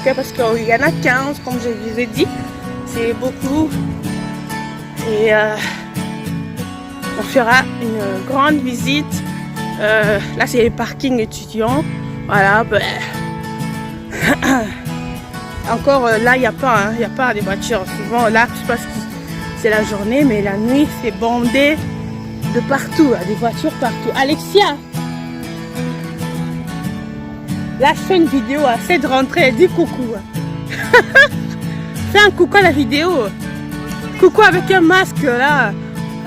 ok, parce qu'il y en a 15, comme je vous ai dit, c'est beaucoup. Et on fera une grande visite. Là, c'est les parkings étudiants. Voilà. Ben. Encore là, il n'y a pas des voitures. Souvent, là, je pense que c'est la journée, mais la nuit, c'est bandé de partout. Des voitures partout. Alexia! Là, je fais une vidéo, essaie de rentrer, dis coucou. Fais un coucou à la vidéo. Coucou avec un masque, là.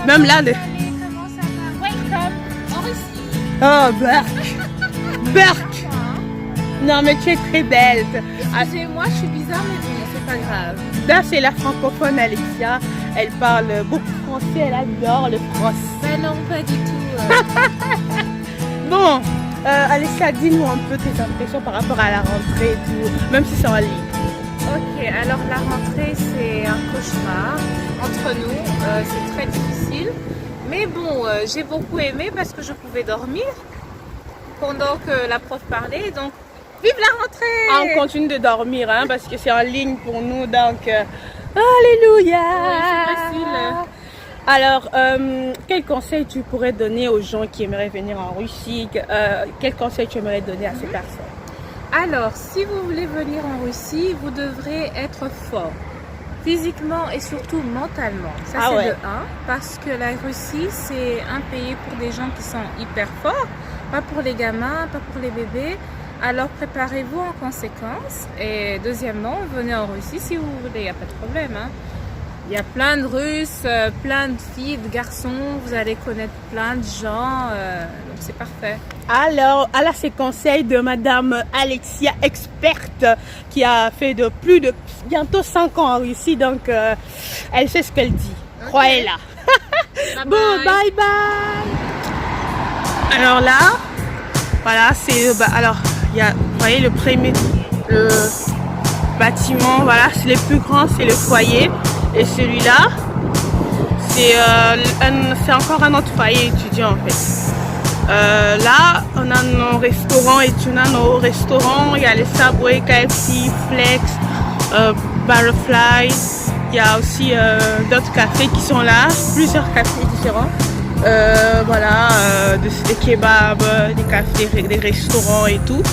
Même là, le... Comment ça va? Welcome en Russie. Oh, Berk. Berk. Non, mais tu es très belle. Excusez-moi, je suis bizarre, mais bon, c'est pas grave. Là, c'est la francophone Alexia. Elle parle beaucoup français, elle adore le français. Ben non, pas du tout. Bon, Alexia, dis-nous un peu tes impressions par rapport à la rentrée et tout, même si c'est en ligne. Ok, alors la rentrée, c'est un cauchemar. Entre nous, c'est très difficile. Mais bon, j'ai beaucoup aimé parce que je pouvais dormir pendant que la prof parlait. Donc, vive la rentrée! Ah, on continue de dormir, hein, parce que c'est en ligne pour nous, donc alléluia! Oui, c'est facile. Alors, quel conseil tu pourrais donner aux gens qui aimeraient venir en Russie? Quel conseil tu aimerais donner à ces personnes? Alors, si vous voulez venir en Russie, vous devrez être fort, physiquement et surtout mentalement. Ça, c'est de 1, parce que la Russie, c'est un pays pour des gens qui sont hyper forts, pas pour les gamins, pas pour les bébés. Alors, préparez-vous en conséquence. Et deuxièmement, venez en Russie si vous voulez, il n'y a pas de problème, hein. Il y a plein de Russes, plein de filles, de garçons, vous allez connaître plein de gens, donc c'est parfait. Alors, à la ces conseils de Madame Alexia, experte, qui a fait de plus de bientôt 5 ans en Russie, donc elle sait ce qu'elle dit. Okay. Croyez-la. Bon, bye bye. Alors là, voilà, c'est alors il y a, vous voyez le premier, le bâtiment, voilà, c'est le plus grand, c'est le foyer. Et celui-là, c'est encore un autre foyer étudiant en fait. Là, on a nos restaurants étudiants, nos restaurants, il y a les Subway, KFC, Flex, Butterfly. Il y a aussi d'autres cafés qui sont là, plusieurs cafés différents. Voilà, des kebabs, des cafés, des restaurants et tout.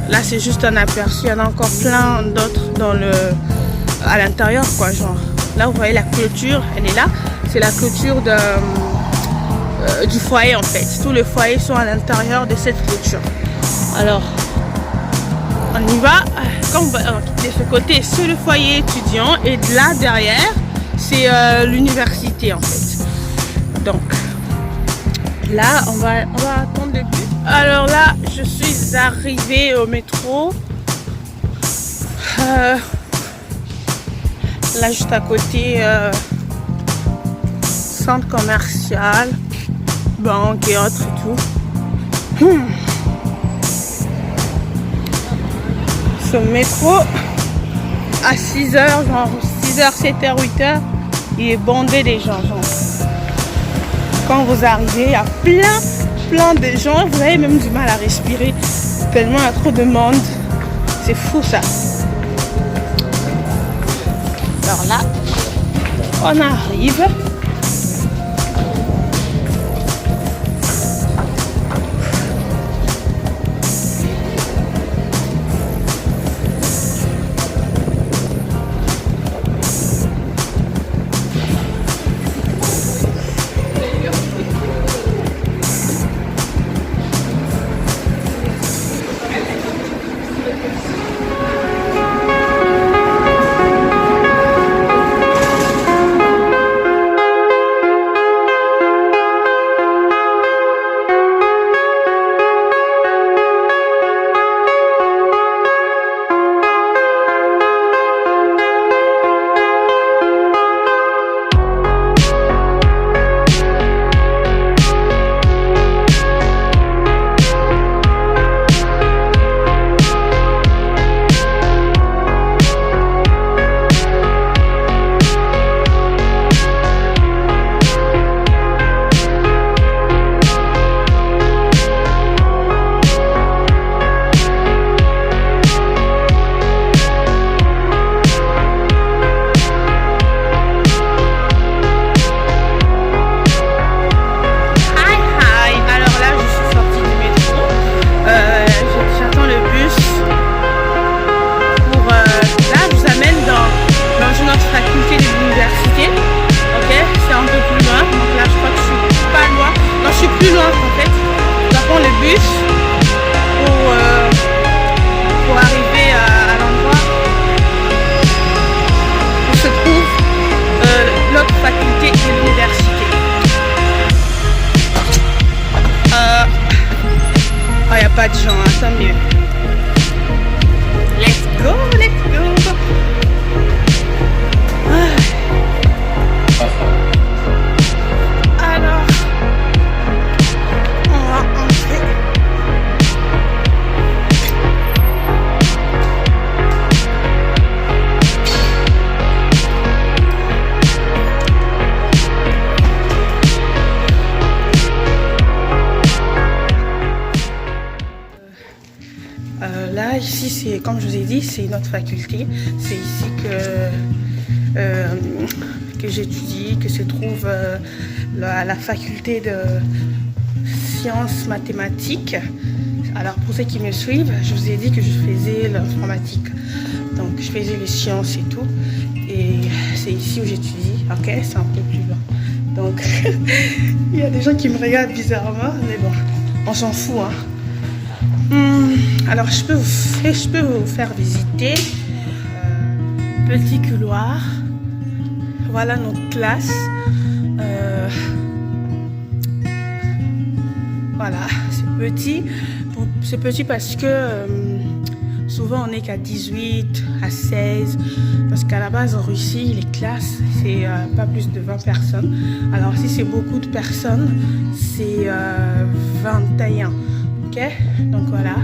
Là, c'est juste un aperçu. Il y en a encore plein d'autres à l'intérieur, quoi, genre. Là, vous voyez la clôture, elle est là. C'est la clôture du foyer, en fait. Tous les foyers sont à l'intérieur de cette clôture. Alors, on y va. Quand on va quitter ce côté, c'est le foyer étudiant. Et là, derrière, c'est l'université, en fait. Donc, là, on va attendre le bus. Alors là, je suis arrivée au métro. Là, juste à côté, centre commercial, banque et autres et tout. Ce métro, à 6h, genre 6h, 7h, 8h, il est bondé des gens. Genre. Quand vous arrivez, il y a plein de gens. Vous avez même du mal à respirer, tellement il y a trop de monde. C'est fou ça. Alors là, on arrive. c'est comme je vous ai dit, c'est notre faculté. C'est ici que j'étudie, que se trouve la faculté de sciences mathématiques. Alors pour ceux qui me suivent, je vous ai dit que je faisais l'informatique. Donc je faisais les sciences et tout. Et c'est ici où j'étudie. Ok, c'est un peu plus loin. Donc il y a des gens qui me regardent bizarrement, mais bon, on s'en fout, hein. Alors je peux vous faire visiter petit couloir. Voilà notre classe. Voilà, c'est petit. C'est petit parce que souvent on n'est qu'à 18, à 16. Parce qu'à la base en Russie, les classes, c'est pas plus de 20 personnes. Alors si c'est beaucoup de personnes, c'est 21. Ok? Donc voilà,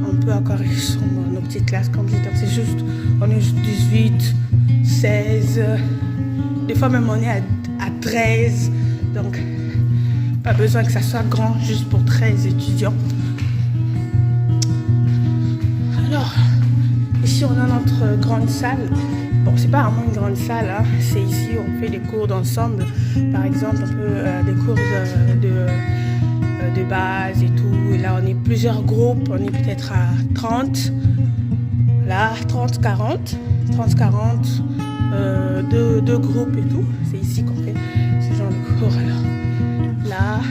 on peut encore sur nos petites classes comme je disais. C'est juste, on est juste 18, 16. Des fois même on est à 13. Donc pas besoin que ça soit grand, juste pour 13 étudiants. Alors, ici on a notre grande salle. Bon, c'est pas vraiment une grande salle, hein. C'est ici où on fait des cours d'ensemble. Par exemple, on peut des cours de base et tout. Et là, on est plusieurs groupes. On est peut-être à 30. Là, 30, 40. 30, 40. Deux groupes et tout. C'est ici qu'on fait ce genre de cours. Alors, là,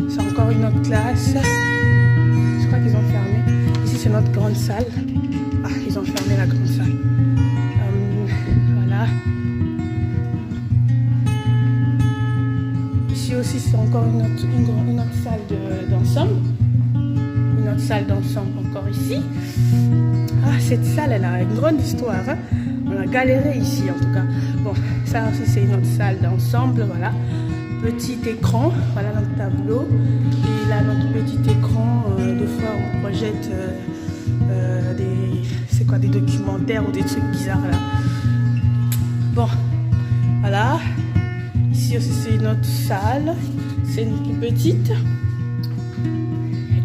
c'est encore une autre classe. Je crois qu'ils ont fermé. Ici, c'est notre grande salle. Ah, ils ont fermé la grande salle. Voilà. Ici aussi, c'est encore une autre salle d'ensemble. Une autre salle d'ensemble encore ici. Ah, cette salle, elle a une grande histoire, hein. On a galéré ici, en tout cas. Bon, ça aussi, c'est une autre salle d'ensemble, voilà. Petit écran, voilà notre tableau. Et là, notre petit écran, des fois, on projette des documentaires ou des trucs bizarres, là. Bon, voilà. Ici aussi, c'est une autre salle. C'est une plus petite.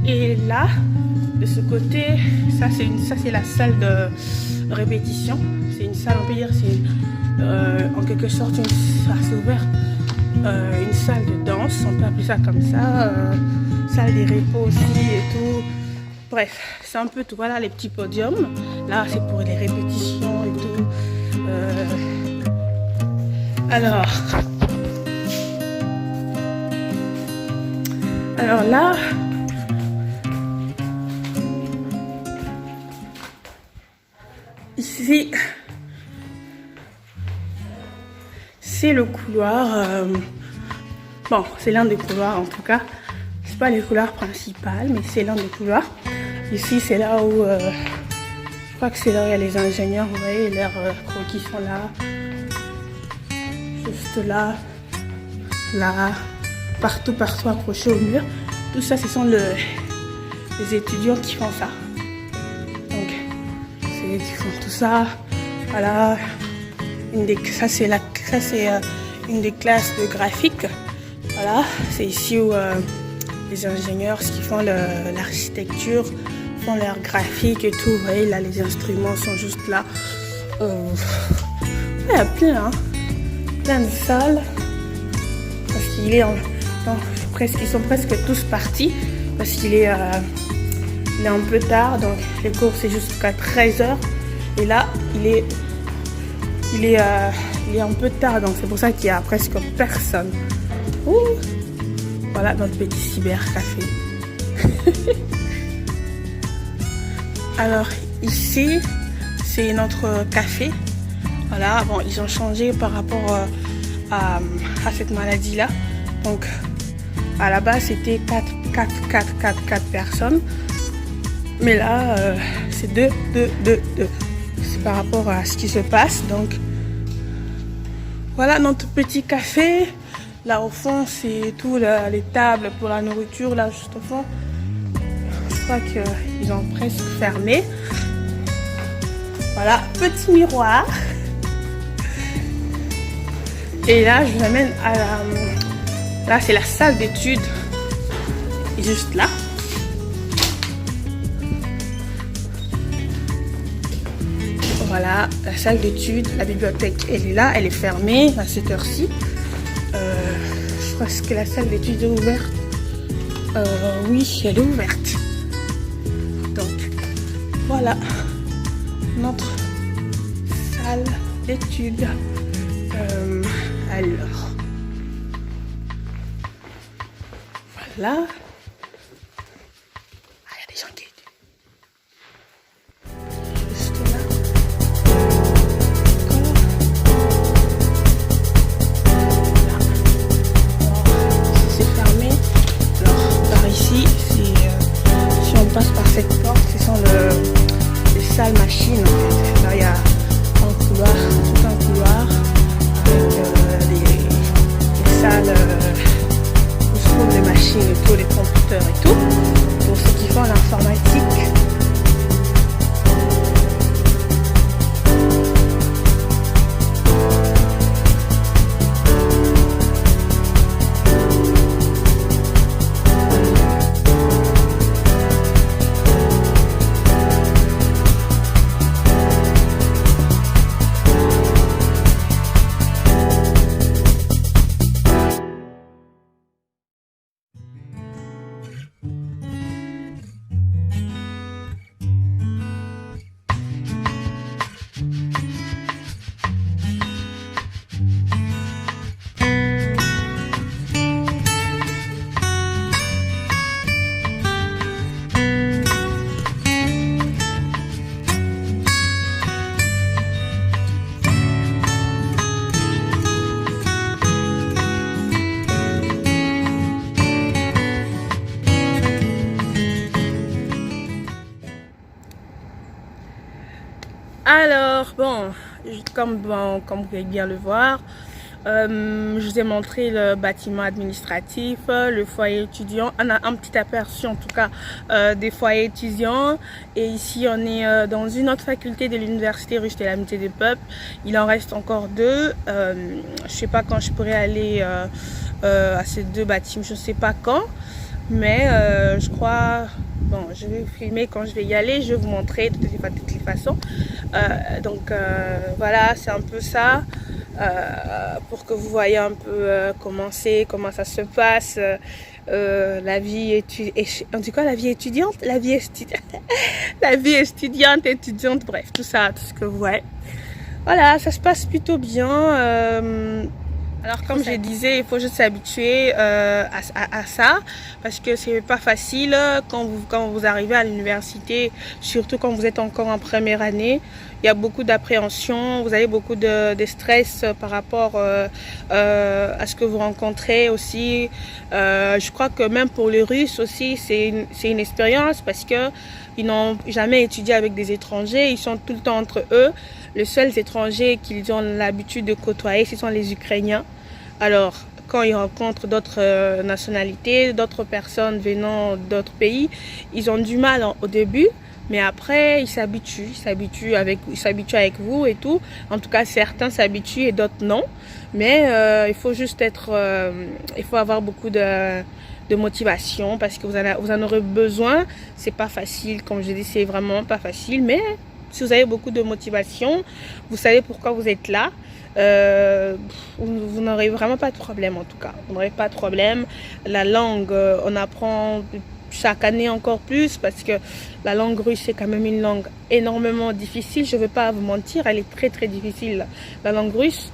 Et là, de ce côté, ça c'est la salle de répétition. C'est une salle, on peut dire, c'est en quelque sorte c'est ouvert. Une salle de danse, on peut appeler ça comme ça. Salle des repos aussi et tout. Bref, c'est un peu tout. Voilà les petits podiums. Là, c'est pour les répétitions et tout. Alors là, ici, c'est le couloir. Bon, c'est l'un des couloirs en tout cas. C'est pas le couloir principal, mais c'est l'un des couloirs. Ici, c'est là où je crois que c'est là où il y a les ingénieurs. Vous voyez, leurs croquis sont là. Juste là, là, partout accrochés au mur. Tout ça, ce sont les étudiants qui font ça. Donc, c'est eux qui font tout ça. Voilà. Ça, c'est une des classes de graphique. Voilà. C'est ici où les ingénieurs qui font l'architecture font leur graphique et tout. Vous voyez, là, les instruments sont juste là. Il y a plein de salles. Parce qu'il est ils sont presque tous partis. Parce qu'il est un peu tard. Donc, les cours, c'est jusqu'à 13h. Et là, il est un peu tard. Donc, c'est pour ça qu'il n'y a presque personne. Ouh. Voilà notre petit cybercafé. Alors ici, c'est notre café. Voilà, bon, ils ont changé par rapport à cette maladie-là. Donc, à la base, c'était 4 personnes. Mais là, c'est 2. C'est par rapport à ce qui se passe. Donc, voilà notre petit café. Là au fond, c'est tout les tables pour la nourriture. Là juste au fond, je crois qu'ils ont presque fermé. Voilà, petit miroir. Et là, je vous amène à là, c'est la salle d'études. Juste là. voilà, la salle d'études, la bibliothèque, elle est là, elle est fermée à cette heure-ci. Je crois que la salle d'études est ouverte. Oui, elle est ouverte. Donc, voilà notre salle d'études. Alors, voilà. Ah, il y a des gens qui étudient. Juste là. Voilà. Alors, c'est fermé. Alors, par ici, si on passe par cette porte, ce sont les salles machines en fait. Là, il y a un couloir, tout un couloir avec les salles où se trouvent les machines et tout, les computeurs et tout, pour ceux qui font l'informatique. Alors, comme vous pouvez bien le voir, je vous ai montré le bâtiment administratif, le foyer étudiant. On a un petit aperçu en tout cas des foyers étudiants. Et ici, on est dans une autre faculté de l'université Ruche de l'Amitié des Peuples. Il en reste encore deux. Je ne sais pas quand je pourrai aller à ces deux bâtiments, je ne sais pas quand. Mais je crois... Bon, je vais filmer quand je vais y aller, je vais vous montrer de toutes les façons. Voilà, c'est un peu ça, pour que vous voyez un peu comment ça se passe, la vie étudiante, la vie étudiante, bref, tout ça, tout ce que vous voyez. Voilà, ça se passe plutôt bien. Alors comme je disais, il faut juste s'habituer à ça, parce que c'est pas facile quand vous arrivez à l'université, surtout quand vous êtes encore en première année. Il y a beaucoup d'appréhension, vous avez beaucoup de stress par rapport à ce que vous rencontrez aussi. Je crois que même pour les Russes aussi, c'est une expérience, parce que ils n'ont jamais étudié avec des étrangers, ils sont tout le temps entre eux. Les seuls étrangers qu'ils ont l'habitude de côtoyer, ce sont les Ukrainiens. Alors, quand ils rencontrent d'autres nationalités, d'autres personnes venant d'autres pays, ils ont du mal au début, mais après, ils s'habituent avec vous et tout. En tout cas, certains s'habituent et d'autres non. Mais il faut juste il faut avoir beaucoup de motivation, parce que vous en aurez besoin. C'est pas facile, comme je dis, c'est vraiment pas facile, mais si vous avez beaucoup de motivation, vous savez pourquoi vous êtes là, vous n'aurez vraiment pas de problème. En tout cas, vous n'aurez pas de problème. La langue, on apprend chaque année encore plus, parce que la langue russe, c'est quand même une langue énormément difficile. Je ne vais pas vous mentir, elle est très très difficile, la langue russe.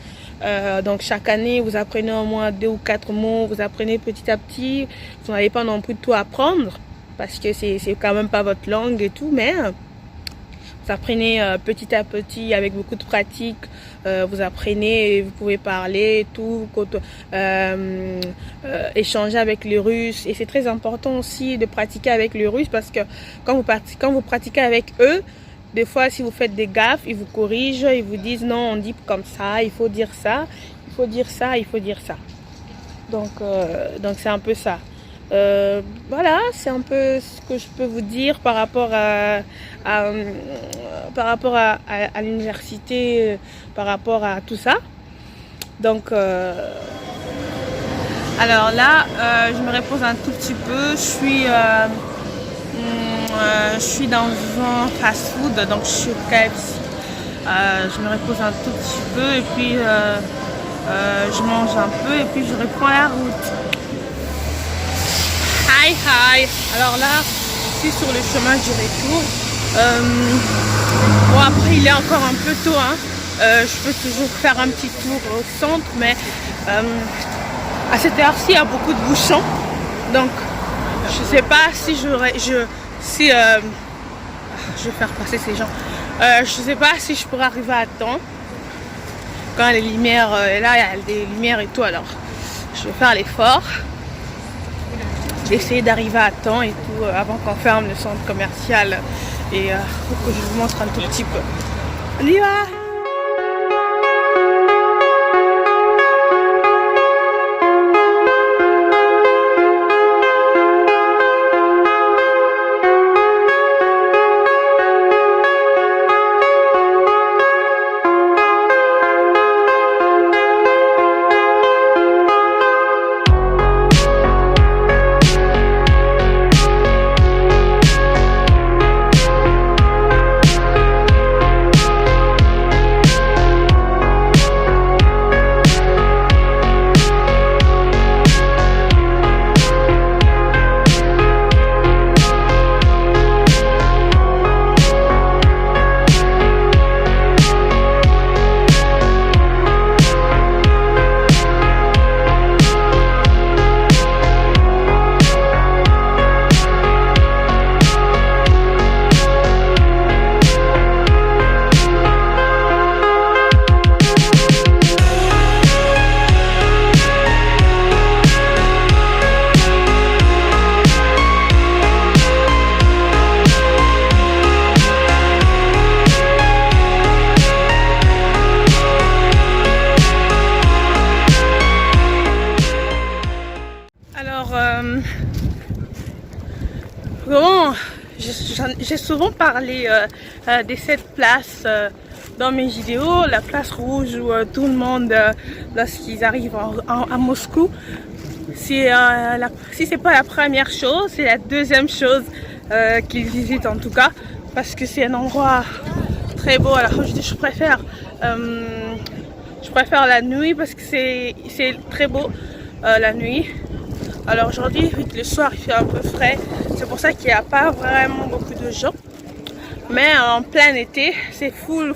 Donc chaque année, vous apprenez au moins 2 ou 4 mots, vous apprenez petit à petit. Vous n'allez pas non plus tout apprendre, parce que c'est quand même pas votre langue et tout, mais vous apprenez petit à petit, avec beaucoup de pratique. Vous apprenez et vous pouvez parler et tout, échanger avec les Russes. Et c'est très important aussi de pratiquer avec les Russes, parce que quand vous pratiquez avec eux, des fois, si vous faites des gaffes, ils vous corrigent, ils vous disent non, on dit comme ça, il faut dire ça, il faut dire ça, il faut dire ça. Donc c'est un peu ça. Voilà, c'est un peu ce que je peux vous dire par rapport à l'université, par rapport à tout ça. Donc alors là, je me repose un tout petit peu. Je suis dans un fast-food, donc je suis au KFC. je me repose un tout petit peu et puis je mange un peu et puis je reprends la route. Hi hi. Alors là, je suis sur le chemin du retour. Bon, après il est encore un peu tôt, hein. Je peux toujours faire un petit tour au centre, mais à cette heure-ci il y a beaucoup de bouchons, donc je sais pas si je vais faire passer ces gens. Je sais pas si je pourrais arriver à temps quand les lumières, là il y a des lumières et tout, alors je vais faire l'effort d'essayer d'arriver à temps et tout avant qu'on ferme le centre commercial et pour que je vous montre un tout petit peu. On y va! Bon, j'ai souvent parlé de cette place dans mes vidéos, la place rouge où tout le monde, lorsqu'ils arrivent à Moscou, si c'est pas la première chose, c'est la deuxième chose qu'ils visitent en tout cas, parce que c'est un endroit très beau. Alors je préfère la nuit parce que c'est très beau la nuit. Alors aujourd'hui, le soir il fait un peu frais, c'est pour ça qu'il n'y a pas vraiment beaucoup de gens. Mais en plein été, c'est full.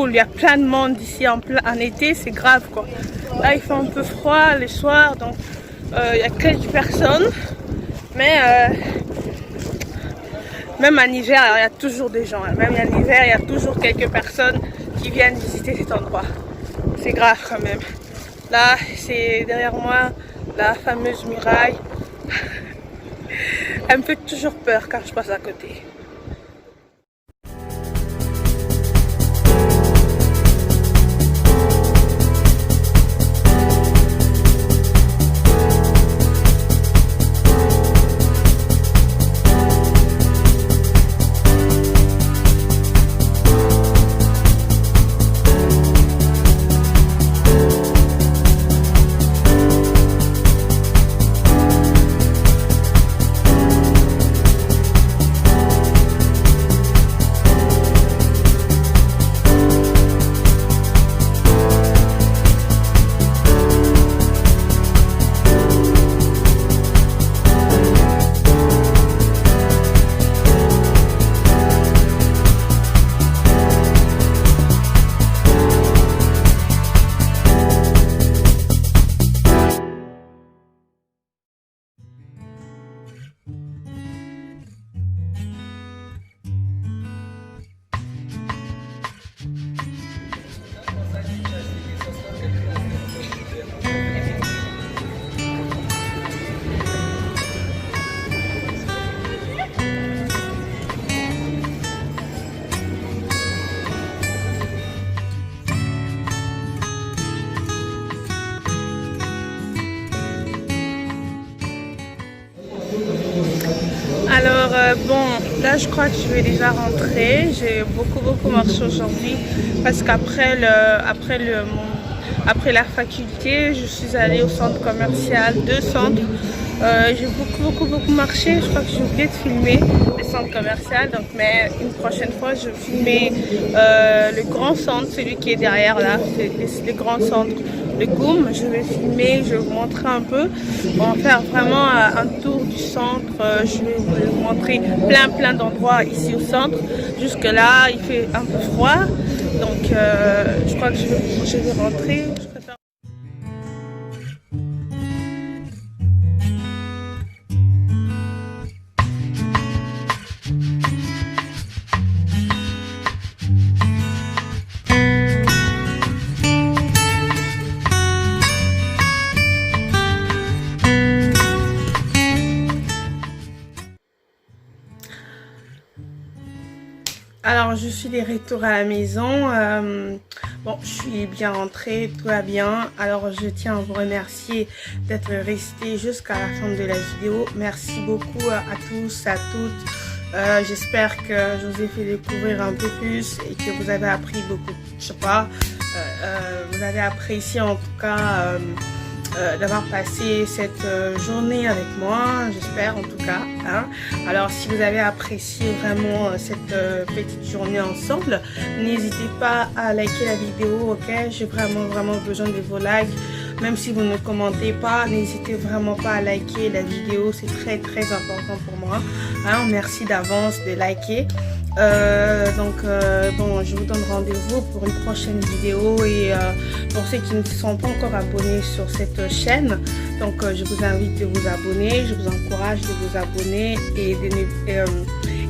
Il y a plein de monde ici en été, c'est grave quoi. Là il fait un peu froid le soir, donc il y a quelques personnes. Mais même en hiver, alors, il y a toujours des gens. Même en hiver, il y a toujours quelques personnes qui viennent visiter cet endroit. C'est grave quand même. Là, c'est derrière moi la fameuse muraille. Elle me fait toujours peur quand je passe à côté. Alors bon, là je crois que je vais déjà rentrer. J'ai beaucoup marché aujourd'hui parce qu'après la faculté, je suis allée au centre commercial, 2 centres J'ai beaucoup marché. Je crois que j'ai oublié de filmer les centres commerciaux. Donc, mais une prochaine fois, je vais filmer le grand centre, celui qui est derrière là. C'est les grands centres de Goum. Je vais filmer, je vais vous montrer un peu. On va faire vraiment un tour du centre. Je vais vous montrer plein d'endroits ici au centre. Jusque là, il fait un peu froid. Donc, je crois que je vais rentrer. Je préfère... Alors, je suis de retour à la maison. Bon, je suis bien rentrée, tout va bien. Alors, je tiens à vous remercier d'être resté jusqu'à la fin de la vidéo. Merci beaucoup à tous, à toutes. J'espère que je vous ai fait découvrir un peu plus et que vous avez appris beaucoup. Je sais pas, vous avez apprécié en tout cas d'avoir passé cette journée avec moi, j'espère en tout cas. Hein. Alors si vous avez apprécié vraiment cette petite journée ensemble, n'hésitez pas à liker la vidéo, ok? J'ai vraiment besoin de vos likes. Même si vous ne commentez pas, n'hésitez vraiment pas à liker la vidéo, c'est très important pour moi. Hein. Merci d'avance de liker. Bon, je vous donne rendez-vous pour une prochaine vidéo et pour ceux qui ne sont pas encore abonnés sur cette chaîne, donc je vous invite de vous abonner, je vous encourage de vous abonner et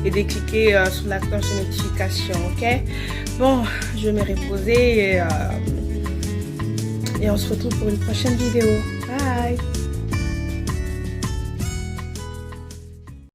de cliquer sur la cloche de notification, ok? Bon, je vais me reposer et on se retrouve pour une prochaine vidéo. Bye!